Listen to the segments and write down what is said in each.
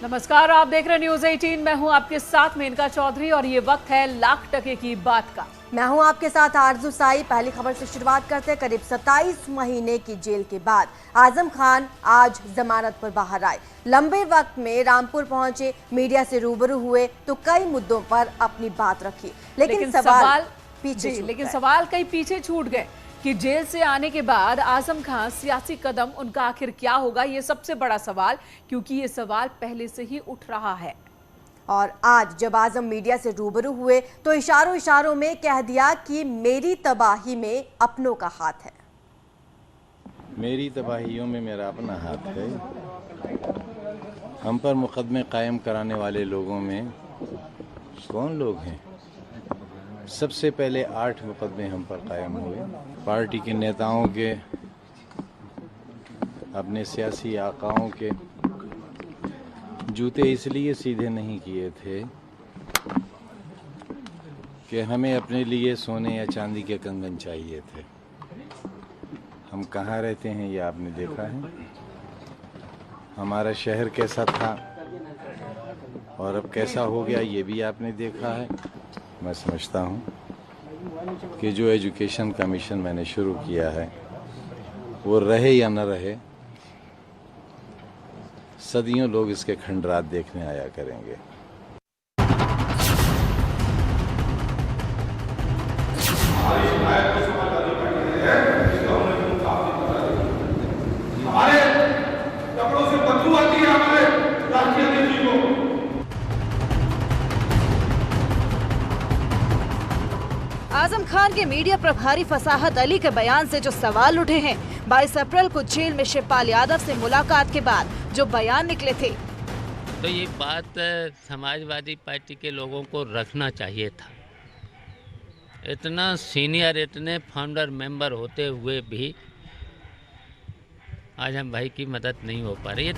नमस्कार, आप देख रहे हैं न्यूज 18। मैं हूं आपके साथ मेनका चौधरी और ये वक्त है लाख टके की बात का। मैं हूं आपके साथ आरजू साई। पहली खबर से शुरुआत करते हैं। करीब 27 महीने की जेल के बाद आजम खान आज जमानत पर बाहर आए। लंबे वक्त में रामपुर पहुंचे, मीडिया से रूबरू हुए तो कई मुद्दों पर अपनी बात रखी, लेकिन सवाल कई पीछे छूट गए कि जेल से आने के बाद आजम खान सियासी कदम उनका आखिर क्या होगा, ये सबसे बड़ा सवाल, क्योंकि ये सवाल पहले से ही उठ रहा है। और आज जब आजम मीडिया से रूबरू हुए तो इशारों में कह दिया कि मेरी तबाही में अपनों का हाथ है। मेरी तबाहियों में मेरा अपना हाथ है। हम पर मुकदमे कायम कराने वाले लोगों में कौन लोग हैं? सबसे पहले 8 मुकदमे हम पर कायम हुए। पार्टी के नेताओं के, अपने सियासी आकाओं के जूते इसलिए सीधे नहीं किए थे कि हमें अपने लिए सोने या चांदी के कंगन चाहिए थे। हम कहाँ रहते हैं ये आपने देखा है। हमारा शहर कैसा था और अब कैसा हो गया ये भी आपने देखा है। मैं समझता हूँ कि जो एजुकेशन कमीशन मैंने शुरू किया है वो रहे या न रहे, सदियों लोग इसके खंडरात देखने आया करेंगे। आजम खान के मीडिया प्रभारी फसाहत अली के बयान से जो सवाल उठे हैं, 22 अप्रैल को जेल में शिवपाल यादव से मुलाकात के बाद जो बयान निकले थे, तो ये बात समाजवादी पार्टी के लोगों को रखना चाहिए था। इतना सीनियर, इतने फाउंडर मेंबर होते हुए भी आज हम भाई की मदद नहीं हो पा रही है।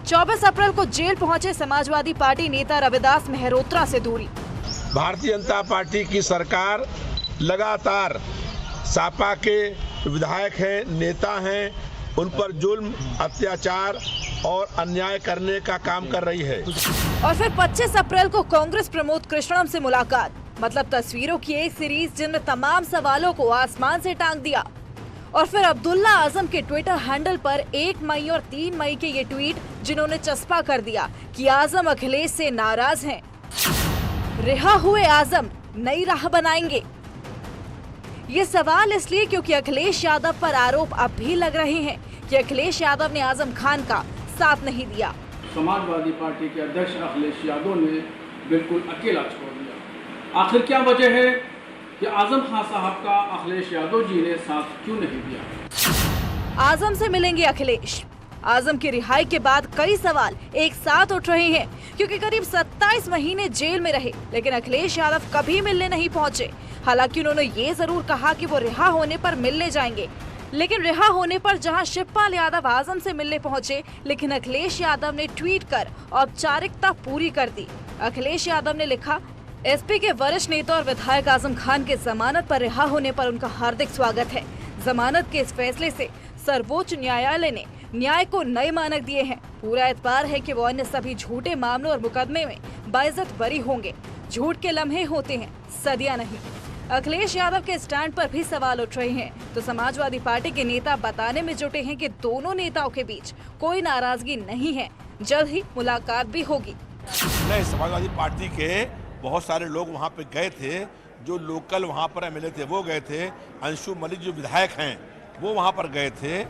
24 अप्रैल को जेल पहुंचे समाजवादी पार्टी नेता रविदास मेहरोत्रा से दूरी। भारतीय जनता पार्टी की सरकार लगातार सपा के विधायक हैं, नेता हैं, उन पर जुल्म, अत्याचार और अन्याय करने का काम कर रही है। और फिर 25 अप्रैल को कांग्रेस प्रमोद कृष्णम से मुलाकात, मतलब तस्वीरों की एक सीरीज जिनने तमाम सवालों को आसमान से टांग दिया। और फिर अब्दुल्ला आजम के ट्विटर हैंडल पर 1 मई और 3 मई के ये ट्वीट जिन्होंने चस्पा कर दिया कि आजम अखिलेश से नाराज हैं। रिहा हुए आजम नई राह बनाएंगे। ये सवाल इसलिए क्योंकि अखिलेश यादव पर आरोप अब भी लग रहे हैं कि अखिलेश यादव ने आजम खान का साथ नहीं दिया। समाजवादी पार्टी के अध्यक्ष अखिलेश यादव ने बिल्कुल अकेला छोड़ दिया। आखिर क्या वजह है कि आजम खान साहब का अखिलेश यादव जी ने साथ क्यों नहीं दिया? आजम से मिलेंगे अखिलेश। आजम की रिहाई के बाद कई सवाल एक साथ उठ रहे हैं, क्योंकि करीब 27 महीने जेल में रहे लेकिन अखिलेश यादव कभी मिलने नहीं पहुंचे। हालांकि उन्होंने ये जरूर कहा कि वो रिहा होने पर मिलने जाएंगे, लेकिन रिहा होने पर जहां शिवपाल यादव आजम से मिलने पहुंचे, लेकिन अखिलेश यादव ने ट्वीट कर औपचारिकता पूरी कर दी। अखिलेश यादव ने लिखा, एसपी के वरिष्ठ नेता और विधायक आजम खान के जमानत पर रिहा होने पर उनका हार्दिक स्वागत है। जमानत के इस फैसले से सर्वोच्च न्यायालय ने न्याय को नए मानक दिए हैं। पूरा एतबार है कि वो अन्य सभी झूठे मामलों और मुकदमे में बाइज्जत बरी होंगे। झूठ के लम्हे होते हैं, सदियां नहीं। अखिलेश यादव के स्टैंड पर भी सवाल उठ रहे हैं, तो समाजवादी पार्टी के नेता बताने में जुटे हैं कि दोनों नेताओं के बीच कोई नाराजगी नहीं है, जल्द ही मुलाकात भी होगी। नहीं, समाजवादी पार्टी के बहुत सारे लोग वहाँ पे गए थे, जो लोकल वहाँ पर एमएलए थे वो गए थे। अंशु मलिक जो विधायक हैं वो वहाँ पर गए थे।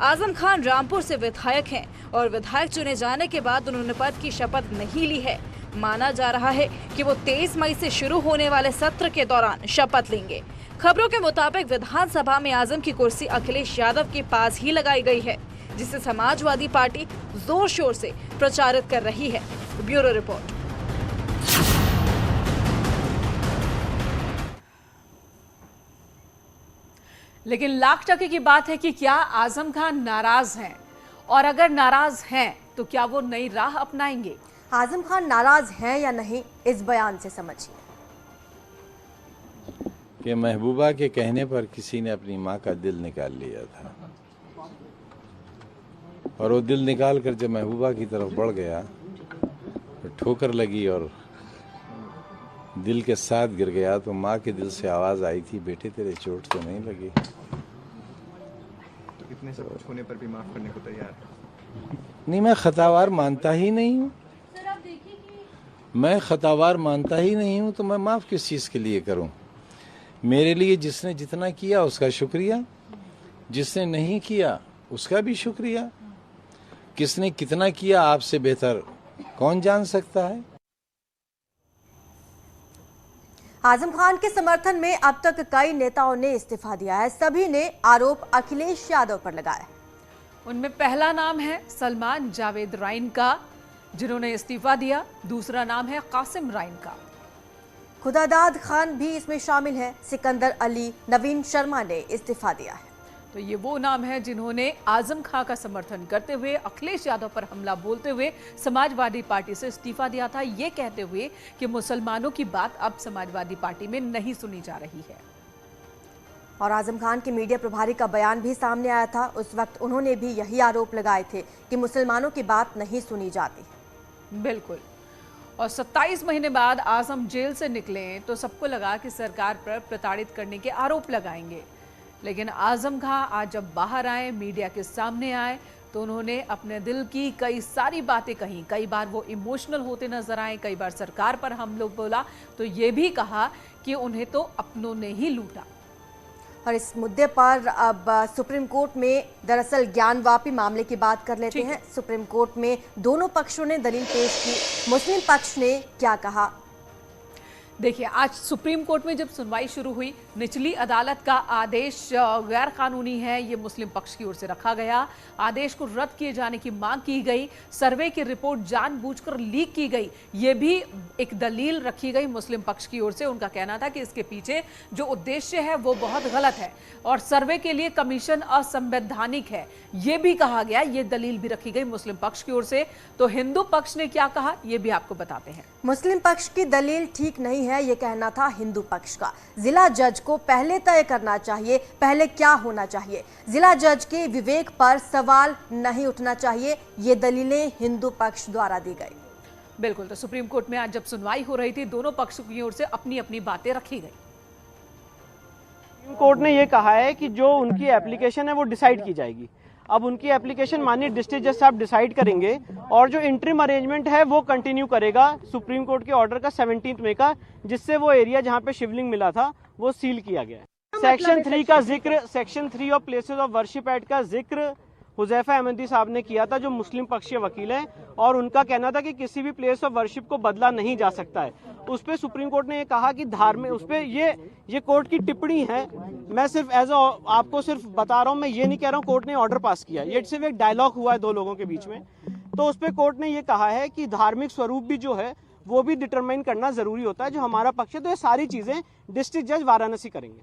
आजम खान रामपुर से विधायक हैं और विधायक चुने जाने के बाद उन्होंने पद की शपथ नहीं ली है। माना जा रहा है कि वो 23 मई से शुरू होने वाले सत्र के दौरान शपथ लेंगे। खबरों के मुताबिक विधानसभा में आजम की कुर्सी अखिलेश यादव के पास ही लगाई गई है, जिसे समाजवादी पार्टी जोर शोर से प्रचारित कर रही है। Bureau report. लेकिन लाख टके की बात है कि क्या आजम खान नाराज हैं, और अगर नाराज हैं तो क्या वो नई राह अपनाएंगे? आजम खान नाराज हैं या नहीं, इस बयान से समझिए कि महबूबा के कहने पर किसी ने अपनी माँ का दिल निकाल लिया था, और वो दिल निकाल कर जब महबूबा की तरफ बढ़ गया ठोकर लगी और दिल के साथ गिर गया, तो माँ के दिल से आवाज़ आई थी, बेटे तेरे चोट तो नहीं लगी। तो इतने सब कुछ होने पर भी माफ़ करने को तैयार? नहीं, मैं खतावार मानता ही नहीं हूँ। मैं खतावार मानता ही नहीं हूँ, तो मैं माफ़ किस चीज़ के लिए करूँ? मेरे लिए जिसने जितना किया उसका शुक्रिया, जिसने नहीं किया उसका भी शुक्रिया। किसने कितना किया आपसे बेहतर कौन जान सकता है। आजम खान के समर्थन में अब तक कई नेताओं ने इस्तीफा दिया है। सभी ने आरोप अखिलेश यादव पर लगाया। उनमें पहला नाम है सलमान जावेद राइन का, जिन्होंने इस्तीफा दिया। दूसरा नाम है कासिम राइन का। खुदादाद खान भी इसमें शामिल है। सिकंदर अली, नवीन शर्मा ने इस्तीफा दिया है। तो ये वो नाम है जिन्होंने आजम खां का समर्थन करते हुए अखिलेश यादव पर हमला बोलते हुए समाजवादी पार्टी से इस्तीफा दिया था, ये कहते हुए कि मुसलमानों की बात अब समाजवादी पार्टी में नहीं सुनी जा रही है। और आजम खान के मीडिया प्रभारी का बयान भी सामने आया था। उस वक्त उन्होंने भी यही आरोप लगाए थे कि मुसलमानों की बात नहीं सुनी जाती। बिल्कुल। और 27 महीने बाद आजम जेल से निकले तो सबको लगा कि सरकार पर प्रताड़ित करने के आरोप लगाएंगे, लेकिन आजम खां आज जब बाहर आए, मीडिया के सामने आए, तो उन्होंने अपने दिल की कई सारी बातें कही। कई बार वो इमोशनल होते नजर आए, कई बार सरकार पर हम लोग बोला, तो ये भी कहा कि उन्हें तो अपनों ने ही लूटा। और इस मुद्दे पर अब सुप्रीम कोर्ट में दरअसल ज्ञानवापी मामले की बात कर लेते हैं। सुप्रीम कोर्ट में दोनों पक्षों ने दलील पेश की। मुस्लिम पक्ष ने क्या कहा, देखिए, आज सुप्रीम कोर्ट में जब सुनवाई शुरू हुई, निचली अदालत का आदेश गैर कानूनी है, ये मुस्लिम पक्ष की ओर से रखा गया। आदेश को रद्द किए जाने की मांग की गई। सर्वे की रिपोर्ट जानबूझकर लीक की गई, ये भी एक दलील रखी गई मुस्लिम पक्ष की ओर से। उनका कहना था कि इसके पीछे जो उद्देश्य है वो बहुत गलत है और सर्वे के लिए कमीशन असंवैधानिक है, ये भी कहा गया। ये दलील भी रखी गई मुस्लिम पक्ष की ओर से। तो हिंदू पक्ष ने क्या कहा, ये भी आपको बताते हैं। मुस्लिम पक्ष की दलील ठीक नहीं है, ये कहना था हिंदू पक्ष का। जिला जज को पहले तय करना चाहिए पहले क्या होना चाहिए। जिला जज के विवेक पर सवाल नहीं उठना चाहिए, ये दलीलें हिंदू पक्ष द्वारा दी गई। बिल्कुल। तो सुप्रीम कोर्ट में आज जब सुनवाई हो रही थी, दोनों पक्षों की ओर से अपनी अपनी बातें रखी गई। सुप्रीम कोर्ट ने ये कहा है कि जो उनकी एप्लीकेशन है वो डिसाइड की जाएगी। अब उनकी एप्लीकेशन माननीय डिस्ट्रिक्ट जज साहब डिसाइड करेंगे और जो इंटरिम अरेंजमेंट है वो कंटिन्यू करेगा सुप्रीम कोर्ट के ऑर्डर का 17 मई का, जिससे वो एरिया जहां पे शिवलिंग मिला था वो सील किया गया है। सेक्शन 3 का जिक्र, section 3 of places of worship act का जिक्र हुजैफा अहमदी साहब ने किया था, जो मुस्लिम पक्षीय वकील हैं, और उनका कहना था कि किसी भी प्लेस ऑफ वर्शिप को बदला नहीं जा सकता है। उस पर सुप्रीम कोर्ट ने ये कहा कि धार्मिक, उस पर ये कोर्ट की टिप्पणी है। मैं सिर्फ आपको सिर्फ बता रहा हूँ, मैं ये नहीं कह रहा हूँ कोर्ट ने ऑर्डर पास किया, ये सिर्फ एक डायलॉग हुआ है दो लोगों के बीच में। तो उस पर कोर्ट ने ये कहा है कि धार्मिक स्वरूप भी जो है वो भी डिटरमाइन करना जरूरी होता है, जो हमारा पक्ष है। तो ये सारी चीजें डिस्ट्रिक्ट जज वाराणसी करेंगे।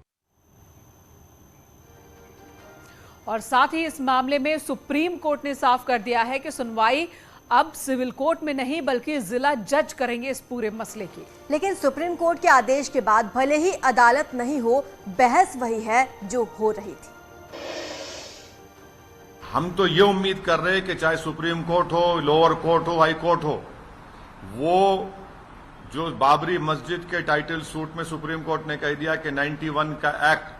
और साथ ही इस मामले में सुप्रीम कोर्ट ने साफ कर दिया है कि सुनवाई अब सिविल कोर्ट में नहीं बल्कि जिला जज करेंगे इस पूरे मसले की। लेकिन सुप्रीम कोर्ट के आदेश के बाद भले ही अदालत नहीं हो, बहस वही है जो हो रही थी। हम तो ये उम्मीद कर रहे हैं कि चाहे सुप्रीम कोर्ट हो, लोअर कोर्ट हो, हाई कोर्ट हो, वो जो बाबरी मस्जिद के टाइटल सूट में सुप्रीम कोर्ट ने कह दिया कि 91 का एक्ट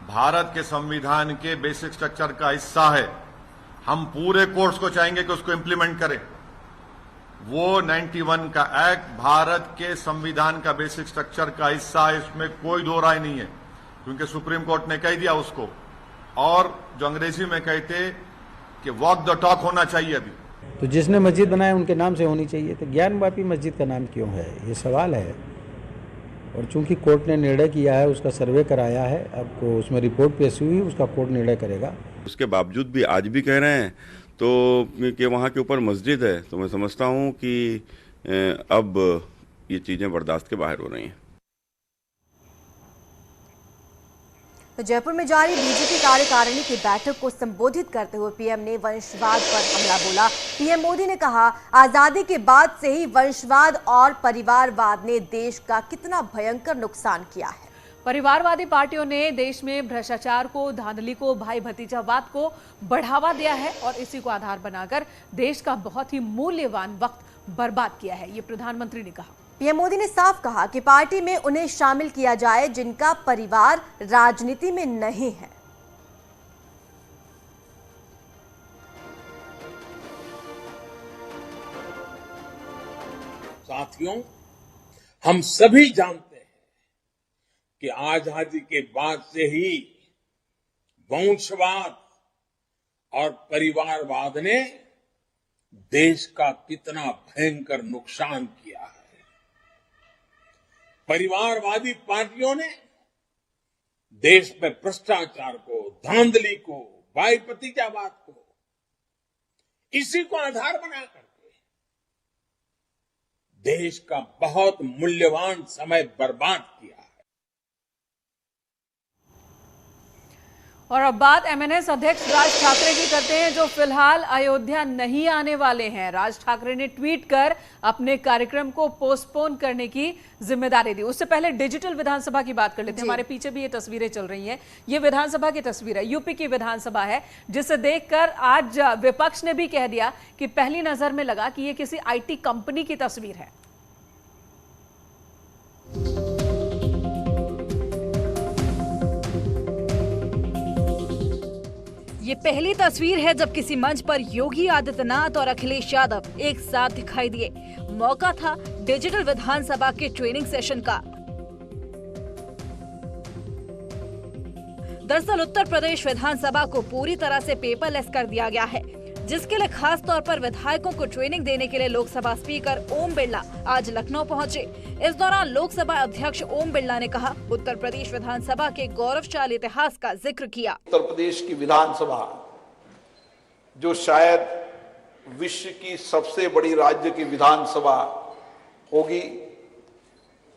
भारत के संविधान के बेसिक स्ट्रक्चर का हिस्सा है, हम पूरे कोर्ट्स को चाहेंगे कि उसको इंप्लीमेंट करें। वो 91 का एक्ट भारत के संविधान का बेसिक स्ट्रक्चर का हिस्सा है, इसमें कोई दो राय नहीं है, क्योंकि सुप्रीम कोर्ट ने कह दिया उसको। और जो अंग्रेजी में कहते कि वॉक द टॉक होना चाहिए। अभी तो जिसने मस्जिद बनाया उनके नाम से होनी चाहिए, तो ज्ञानवापी मस्जिद का नाम क्यों है, ये सवाल है। और चूंकि कोर्ट ने निर्णय किया है, उसका सर्वे कराया है, अब उसमें रिपोर्ट पेश हुई, उसका कोर्ट निर्णय करेगा। उसके बावजूद भी आज भी कह रहे हैं तो कि वहाँ के ऊपर मस्जिद है, तो मैं समझता हूँ कि अब ये चीज़ें बर्दाश्त के बाहर हो रही हैं। तो जयपुर में जारी बीजेपी कार्यकारिणी की बैठक को संबोधित करते हुए पीएम ने वंशवाद पर हमला बोला। पीएम मोदी ने कहा, आजादी के बाद से ही वंशवाद और परिवारवाद ने देश का कितना भयंकर नुकसान किया है। परिवारवादी पार्टियों ने देश में भ्रष्टाचार को, धांधली को, भाई भतीजावाद को बढ़ावा दिया है और इसी को आधार बनाकर देश का बहुत ही मूल्यवान वक्त बर्बाद किया है, ये प्रधानमंत्री ने कहा। पीएम मोदी ने साफ कहा कि पार्टी में उन्हें शामिल किया जाए जिनका परिवार राजनीति में नहीं है। साथियों, हम सभी जानते हैं कि आजादी के बाद से ही वंशवाद और परिवारवाद ने देश का कितना भयंकर नुकसान किया है। परिवारवादी पार्टियों ने देश में भ्रष्टाचार को, धांधली को, भाई भतीजावाद को, इसी को आधार बना करके देश का बहुत मूल्यवान समय बर्बाद किया है। और अब बात एमएनएस अध्यक्ष राज ठाकरे की करते हैं, जो फिलहाल अयोध्या नहीं आने वाले हैं। राज ठाकरे ने ट्वीट कर अपने कार्यक्रम को पोस्टपोन करने की जिम्मेदारी दी। उससे पहले डिजिटल विधानसभा की बात कर लेते हैं। हमारे पीछे भी ये तस्वीरें चल रही हैं, ये विधानसभा की तस्वीर है, यूपी की विधानसभा है, जिसे देखकर आज विपक्ष ने भी कह दिया कि पहली नजर में लगा कि ये किसी आईटी कंपनी की तस्वीर है। ये पहली तस्वीर है जब किसी मंच पर योगी आदित्यनाथ और अखिलेश यादव एक साथ दिखाई दिए। मौका था डिजिटल विधानसभा के ट्रेनिंग सेशन का। दरअसल उत्तर प्रदेश विधानसभा को पूरी तरह से पेपरलेस कर दिया गया है, जिसके लिए खास तौर पर विधायकों को ट्रेनिंग देने के लिए लोकसभा स्पीकर ओम बिरला आज लखनऊ पहुंचे। इस दौरान लोकसभा अध्यक्ष ओम बिरला ने कहा, उत्तर प्रदेश विधानसभा के गौरवशाली इतिहास का जिक्र किया। उत्तर प्रदेश की विधानसभा, जो शायद विश्व की सबसे बड़ी राज्य की विधानसभा होगी,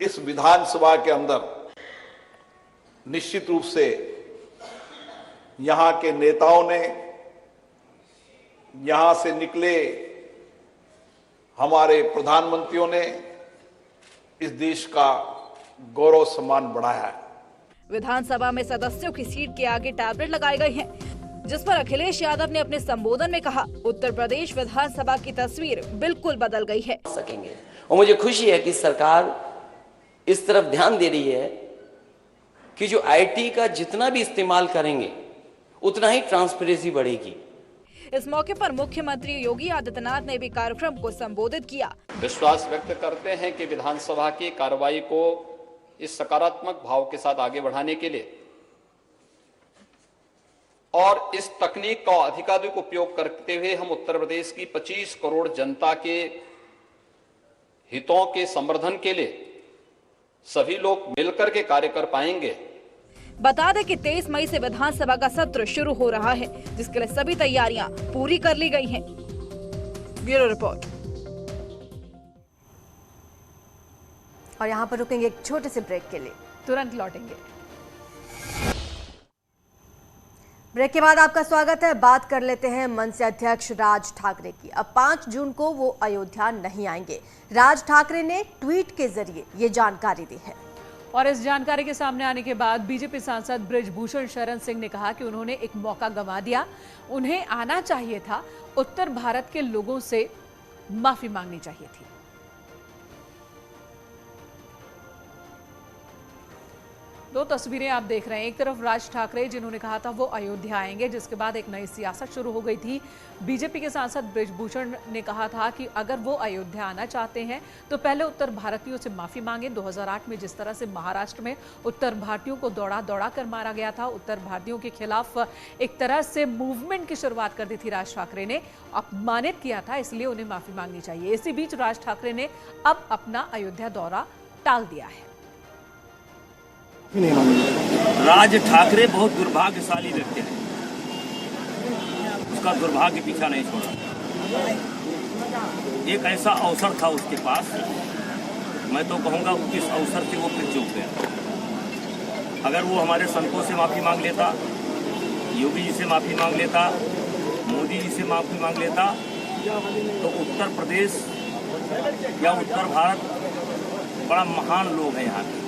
इस विधानसभा के अंदर निश्चित रूप से यहाँ के नेताओं ने, यहां से निकले हमारे प्रधानमंत्रियों ने इस देश का गौरव सम्मान बढ़ाया है। विधानसभा में सदस्यों की सीट के आगे टैबलेट लगाए गए हैं, जिस पर अखिलेश यादव ने अपने संबोधन में कहा, उत्तर प्रदेश विधानसभा की तस्वीर बिल्कुल बदल गई है। सकेंगे और मुझे खुशी है कि सरकार इस तरफ ध्यान दे रही है कि जो आईटी का जितना भी इस्तेमाल करेंगे उतना ही ट्रांसपेरेंसी बढ़ेगी। इस मौके पर मुख्यमंत्री योगी आदित्यनाथ ने भी कार्यक्रम को संबोधित किया। विश्वास व्यक्त करते हैं कि विधानसभा की कार्रवाई को इस सकारात्मक भाव के साथ आगे बढ़ाने के लिए और इस तकनीक का अधिकाधिक उपयोग करते हुए हम उत्तर प्रदेश की 25 करोड़ जनता के हितों के संवर्धन के लिए सभी लोग मिलकर के कार्य कर पाएंगे। बता दें कि 23 मई से विधानसभा का सत्र शुरू हो रहा है, जिसके लिए सभी तैयारियां पूरी कर ली गई हैं। Bureau report. और यहाँ पर रुकेंगे एक छोटे से ब्रेक के लिए, तुरंत लौटेंगे। ब्रेक के बाद आपका स्वागत है। बात कर लेते हैं मंच अध्यक्ष राज ठाकरे की। अब 5 जून को वो अयोध्या नहीं आएंगे। राज ठाकरे ने ट्वीट के जरिए ये जानकारी दी है। और इस जानकारी के सामने आने के बाद बीजेपी सांसद बृजभूषण शरण सिंह ने कहा कि उन्होंने एक मौका गंवा दिया, उन्हें आना चाहिए था, उत्तर भारत के लोगों से माफी मांगनी चाहिए थी। दो तस्वीरें आप देख रहे हैं, एक तरफ राज ठाकरे जिन्होंने कहा था वो अयोध्या आएंगे, जिसके बाद एक नई सियासत शुरू हो गई थी। बीजेपी के सांसद बृजभूषण ने कहा था कि अगर वो अयोध्या आना चाहते हैं तो पहले उत्तर भारतीयों से माफी मांगे। 2008 में जिस तरह से महाराष्ट्र में उत्तर भारतीयों को दौड़ा दौड़ा कर मारा गया था, उत्तर भारतीयों के खिलाफ एक तरह से मूवमेंट की शुरुआत कर दी थी राज ठाकरे ने, अपमानित किया था, इसलिए उन्हें माफी मांगनी चाहिए। इसी बीच राज ठाकरे ने अब अपना अयोध्या दौरा टाल दिया है। राज ठाकरे बहुत दुर्भाग्यशाली व्यक्ति है, उसका दुर्भाग्य पीछा नहीं छोड़ा। एक ऐसा अवसर था उसके पास, मैं तो कहूँगा किस अवसर से वो फिर चूक गया। अगर वो हमारे संतों से माफ़ी मांग लेता, योगी जी से माफ़ी मांग लेता, मोदी जी से माफ़ी मांग लेता, तो उत्तर प्रदेश या उत्तर भारत बड़ा महान लोग हैं यहाँ के,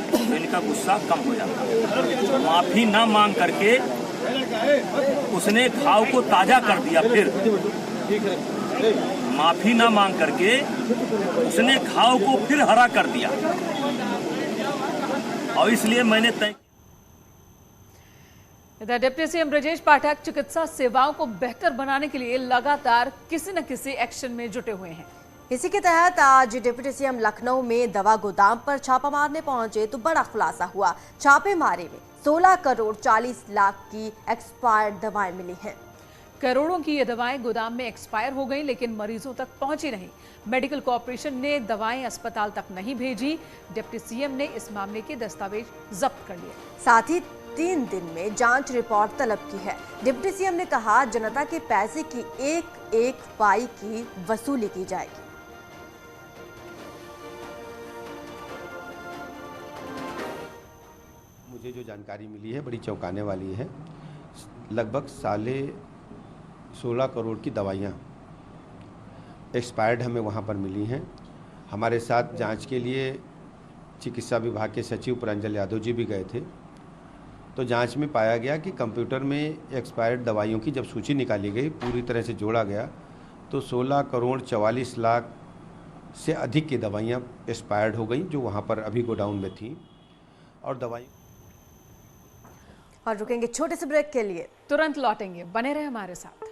तो इनका गुस्सा कम हो जाता। माफी ना मांग करके उसने घाव को ताजा कर दिया। फिर माफी ना मांग करके उसने घाव को फिर हरा कर दिया, और इसलिए मैंने तय। इधर डिप्टी सीएम ब्रजेश पाठक चिकित्सा सेवाओं को बेहतर बनाने के लिए लगातार किसी न किसी एक्शन में जुटे हुए हैं। इसी के तहत आज डिप्टी सीएम लखनऊ में दवा गोदाम पर छापा मारने पहुंचे तो बड़ा खुलासा हुआ। छापेमारी में 16 करोड़ 40 लाख की एक्सपायर्ड दवाएं मिली हैं। करोड़ों की ये दवाएं गोदाम में एक्सपायर हो गई, लेकिन मरीजों तक पहुंची नहीं। मेडिकल कॉर्पोरेशन ने दवाएं अस्पताल तक नहीं भेजी। डिप्टी सीएम ने इस मामले के दस्तावेज जब्त कर लिए। साथ ही 3 दिन में जांच रिपोर्ट तलब की है। डिप्टी सीएम ने कहा, जनता के पैसे की एक एक पाई की वसूली की जाएगी। मुझे जो जानकारी मिली है बड़ी चौंकाने वाली है। लगभग 16.5 करोड़ की दवाइयाँ एक्सपायर्ड हमें वहाँ पर मिली हैं। हमारे साथ जांच के लिए चिकित्सा विभाग के सचिव प्रांजल यादव जी भी गए थे। तो जांच में पाया गया कि कंप्यूटर में एक्सपायर्ड दवाइयों की जब सूची निकाली गई, पूरी तरह से जोड़ा गया, तो 16 करोड़ 44 लाख से अधिक की दवाइयाँ एक्सपायर्ड हो गई जो वहाँ पर अभी गोडाउन में थी। और दवाई और रुकेंगे छोटे से ब्रेक के लिए, तुरंत लौटेंगे, बने रहे हमारे साथ।